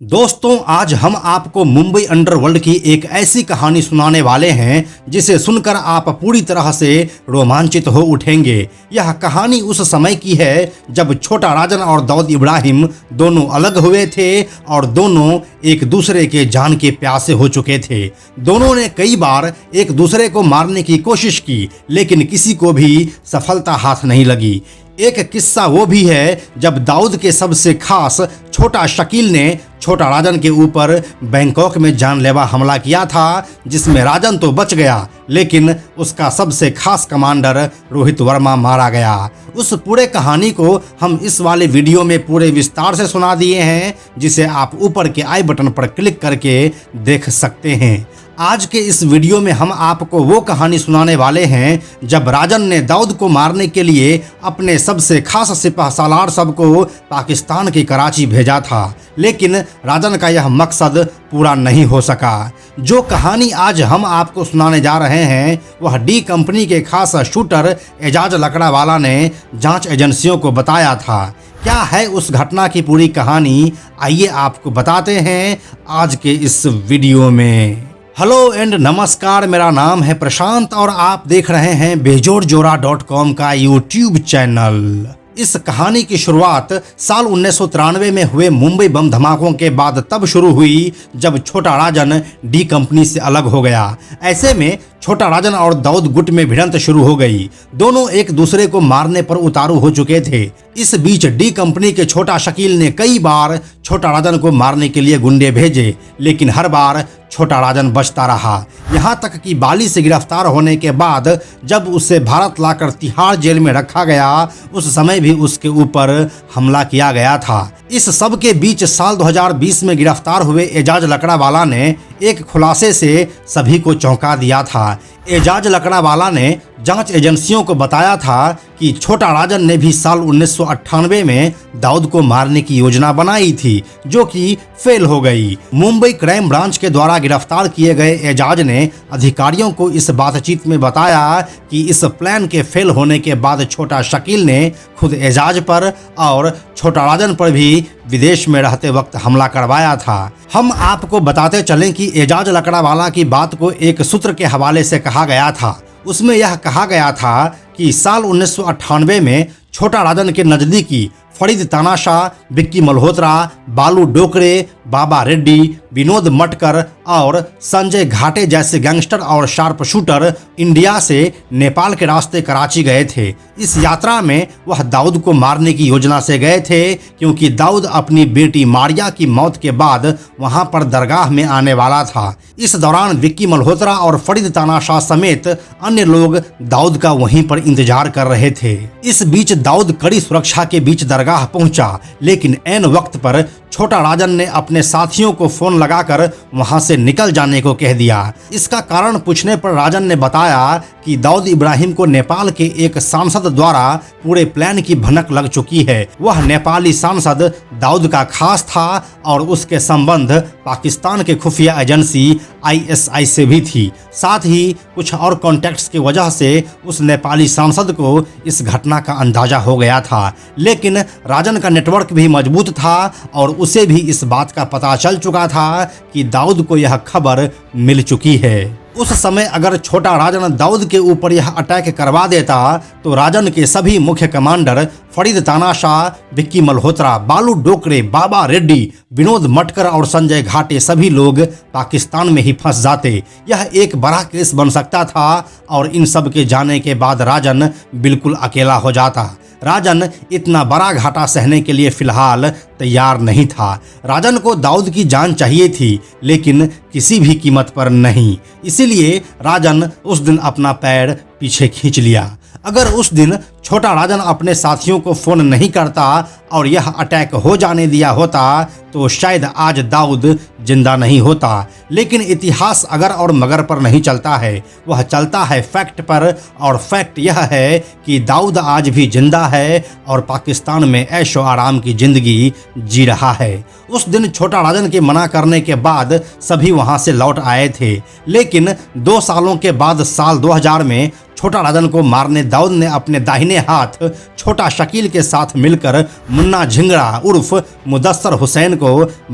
दोस्तों, आज हम आपको मुंबई अंडरवर्ल्ड की एक ऐसी कहानी सुनाने वाले हैं जिसे सुनकर आप पूरी तरह से रोमांचित हो उठेंगे। यह कहानी उस समय की है जब छोटा राजन और दाऊद इब्राहिम दोनों अलग हुए थे और दोनों एक दूसरे के जान के प्यासे हो चुके थे। दोनों ने कई बार एक दूसरे को मारने की कोशिश की, लेकिन किसी को भी सफलता हाथ नहीं लगी। एक किस्सा वो भी है जब दाऊद के सबसे खास छोटा शकील ने छोटा राजन के ऊपर बैंकॉक में जानलेवा हमला किया था, जिसमें राजन तो बच गया लेकिन उसका सबसे खास कमांडर रोहित वर्मा मारा गया। उस पूरे कहानी को हम इस वाले वीडियो में पूरे विस्तार से सुना दिए हैं, जिसे आप ऊपर के आई बटन पर क्लिक करके देख सकते हैं। आज के इस वीडियो में हम आपको वो कहानी सुनाने वाले हैं जब राजन ने दाऊद को मारने के लिए अपने सबसे खास सिपाह सालार सबको पाकिस्तान की कराची भेजा था, लेकिन राजन का यह मकसद पूरा नहीं हो सका। जो कहानी आज हम आपको सुनाने जा रहे हैं वह डी कंपनी के खास शूटर एजाज लकड़ावाला ने जांच एजेंसियों को बताया था। क्या है उस घटना की पूरी कहानी, आइए आपको बताते हैं आज के इस वीडियो में। हेलो एंड नमस्कार, मेरा नाम है प्रशांत और आप देख रहे हैं बेजोड़जोड़ा.com का यूट्यूब चैनल। इस कहानी की शुरुआत साल 1993 में हुए मुंबई बम धमाकों के बाद तब शुरू हुई जब छोटा राजन डी कंपनी से अलग हो गया। ऐसे में छोटा राजन और दाऊद गुट में भिड़ंत शुरू हो गई। दोनों एक दूसरे को मारने पर उतारू हो चुके थे। इस बीच डी कंपनी के छोटा शकील ने कई बार छोटा राजन को मारने के लिए गुंडे भेजे, लेकिन हर बार छोटा राजन बचता रहा। यहाँ तक कि बाली से गिरफ्तार होने के बाद जब उसे भारत लाकर तिहाड़ जेल में रखा गया, उस समय भी उसके ऊपर हमला किया गया था। इस सब के बीच साल 2020 में गिरफ्तार हुए एजाज लकड़ावाला ने एक खुलासे से सभी को चौंका दिया था। एजाज लकड़ावाला ने जांच एजेंसियों को बताया था कि छोटा राजन ने भी साल 1998 में दाऊद को मारने की योजना बनाई थी, जो कि फेल हो गई। मुंबई क्राइम ब्रांच के द्वारा गिरफ्तार किए गए एजाज ने अधिकारियों को इस बातचीत में बताया कि इस प्लान के फेल होने के बाद छोटा शकील ने खुद एजाज पर और छोटा राजन पर भी विदेश में रहते वक्त हमला करवाया था। हम आपको बताते चलें कि एजाज लकड़ावाला की बात को एक सूत्र के हवाले से कहा गया था। उसमें यह कहा गया था कि साल 1998 में छोटा राजन के नज़दीकी फरीद तानाशाह, विक्की मल्होत्रा, बालू डोकरे, बाबा रेड्डी, विनोद मटकर और संजय घाटे जैसे गैंगस्टर और शार्प शूटर इंडिया से नेपाल के रास्ते कराची गए थे। इस यात्रा में वह दाऊद को मारने की योजना से गए थे, क्योंकि दाऊद अपनी बेटी मारिया की मौत के बाद वहां पर दरगाह में आने वाला था। इस दौरान विक्की मल्होत्रा और फरीद तानाशाह समेत अन्य लोग दाऊद का वहीं पर इंतजार कर रहे थे। इस बीच दाऊद कड़ी सुरक्षा के बीच दरगाह पहुंचा, लेकिन ऐन वक्त पर छोटा राजन ने अपने साथियों को फोन लगाकर वहां से निकल जाने को कह दिया। इसका कारण पूछने पर राजन ने बताया कि दाऊद इब्राहिम को नेपाल के एक सांसद द्वारा पूरे प्लान की भनक लग चुकी है। वह नेपाली सांसद दाऊद का खास था और उसके संबंध पाकिस्तान के खुफिया एजेंसी ISI से भी थी। साथ ही कुछ और कॉन्टैक्ट्स की वजह से उस नेपाली सांसद को इस घटना का अंदाजा हो गया था, लेकिन राजन का नेटवर्क भी मजबूत था और उसे भी इस बात का पता चल चुका था कि दाऊद को यह खबर मिल चुकी है। उस समय अगर छोटा राजन दाऊद के ऊपर यह अटैक करवा देता तो राजन के सभी मुख्य कमांडर फरीद तानाशाह, विक्की मल्होत्रा, बालू डोकरे, बाबा रेड्डी, विनोद मटकर और संजय घाटे सभी लोग पाकिस्तान में ही फंस जाते। यह एक बड़ा केस बन सकता था और इन सब के जाने के बाद राजन बिल्कुल अकेला हो जाता। राजन इतना बड़ा घाटा सहने के लिए फिलहाल तैयार नहीं था। राजन को दाऊद की जान चाहिए थी, लेकिन किसी भी कीमत पर नहीं। इसीलिए राजन उस दिन अपना पैर पीछे खींच लिया। अगर उस दिन छोटा राजन अपने साथियों को फोन नहीं करता और यह अटैक हो जाने दिया होता तो शायद आज दाऊद जिंदा नहीं होता। लेकिन इतिहास अगर और मगर पर नहीं चलता है, वह चलता है फैक्ट पर, और फैक्ट यह है कि दाऊद आज भी जिंदा है और पाकिस्तान में ऐशो आराम की जिंदगी जी रहा है। उस दिन छोटा राजन के मना करने के बाद सभी वहां से लौट आए थे, लेकिन 2 सालों के बाद साल 2000 में छोटा राजन को मारने दाऊद ने अपने दाहिने हाथ छोटा शकील के साथ मिलकर मुन्ना झिंगरा उर्फ मुदस्सर हुसैन को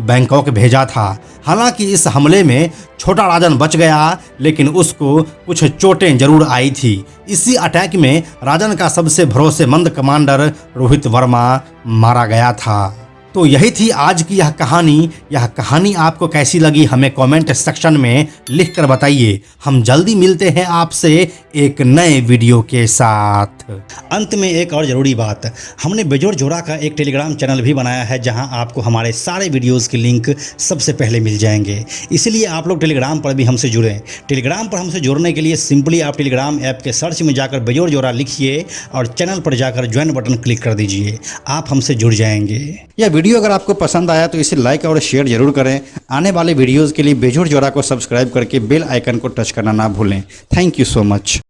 बैंकॉक भेजा था। हालांकि इस हमले में छोटा राजन बच गया, लेकिन उसको कुछ चोटें जरूर आई थी। इसी अटैक में राजन का सबसे भरोसेमंद कमांडर रोहित वर्मा मारा गया था। तो यही थी आज की यह कहानी। यह कहानी आपको कैसी लगी हमें कमेंट सेक्शन में लिखकर बताइए। हम जल्दी मिलते हैं आपसे एक नए वीडियो के साथ। अंत में एक और ज़रूरी बात, हमने बेजोड़ जोड़ा का एक टेलीग्राम चैनल भी बनाया है, जहां आपको हमारे सारे वीडियोस के लिंक सबसे पहले मिल जाएंगे। इसलिए आप लोग टेलीग्राम पर भी हमसे जुड़ें। टेलीग्राम पर हमसे जुड़ने के लिए सिंपली आप टेलीग्राम ऐप के सर्च में जाकर बेजोड़ जोड़ा लिखिए और चैनल पर जाकर ज्वाइन बटन क्लिक कर दीजिए। आप हमसे जुड़ जाएंगे। यह वीडियो अगर आपको पसंद आया तो इसे लाइक और शेयर जरूर करें। आने वाले वीडियोस के लिए बेजोड़ जोड़ा को सब्सक्राइब करके बेल आइकन को टच करना ना भूलें। Thank you so much.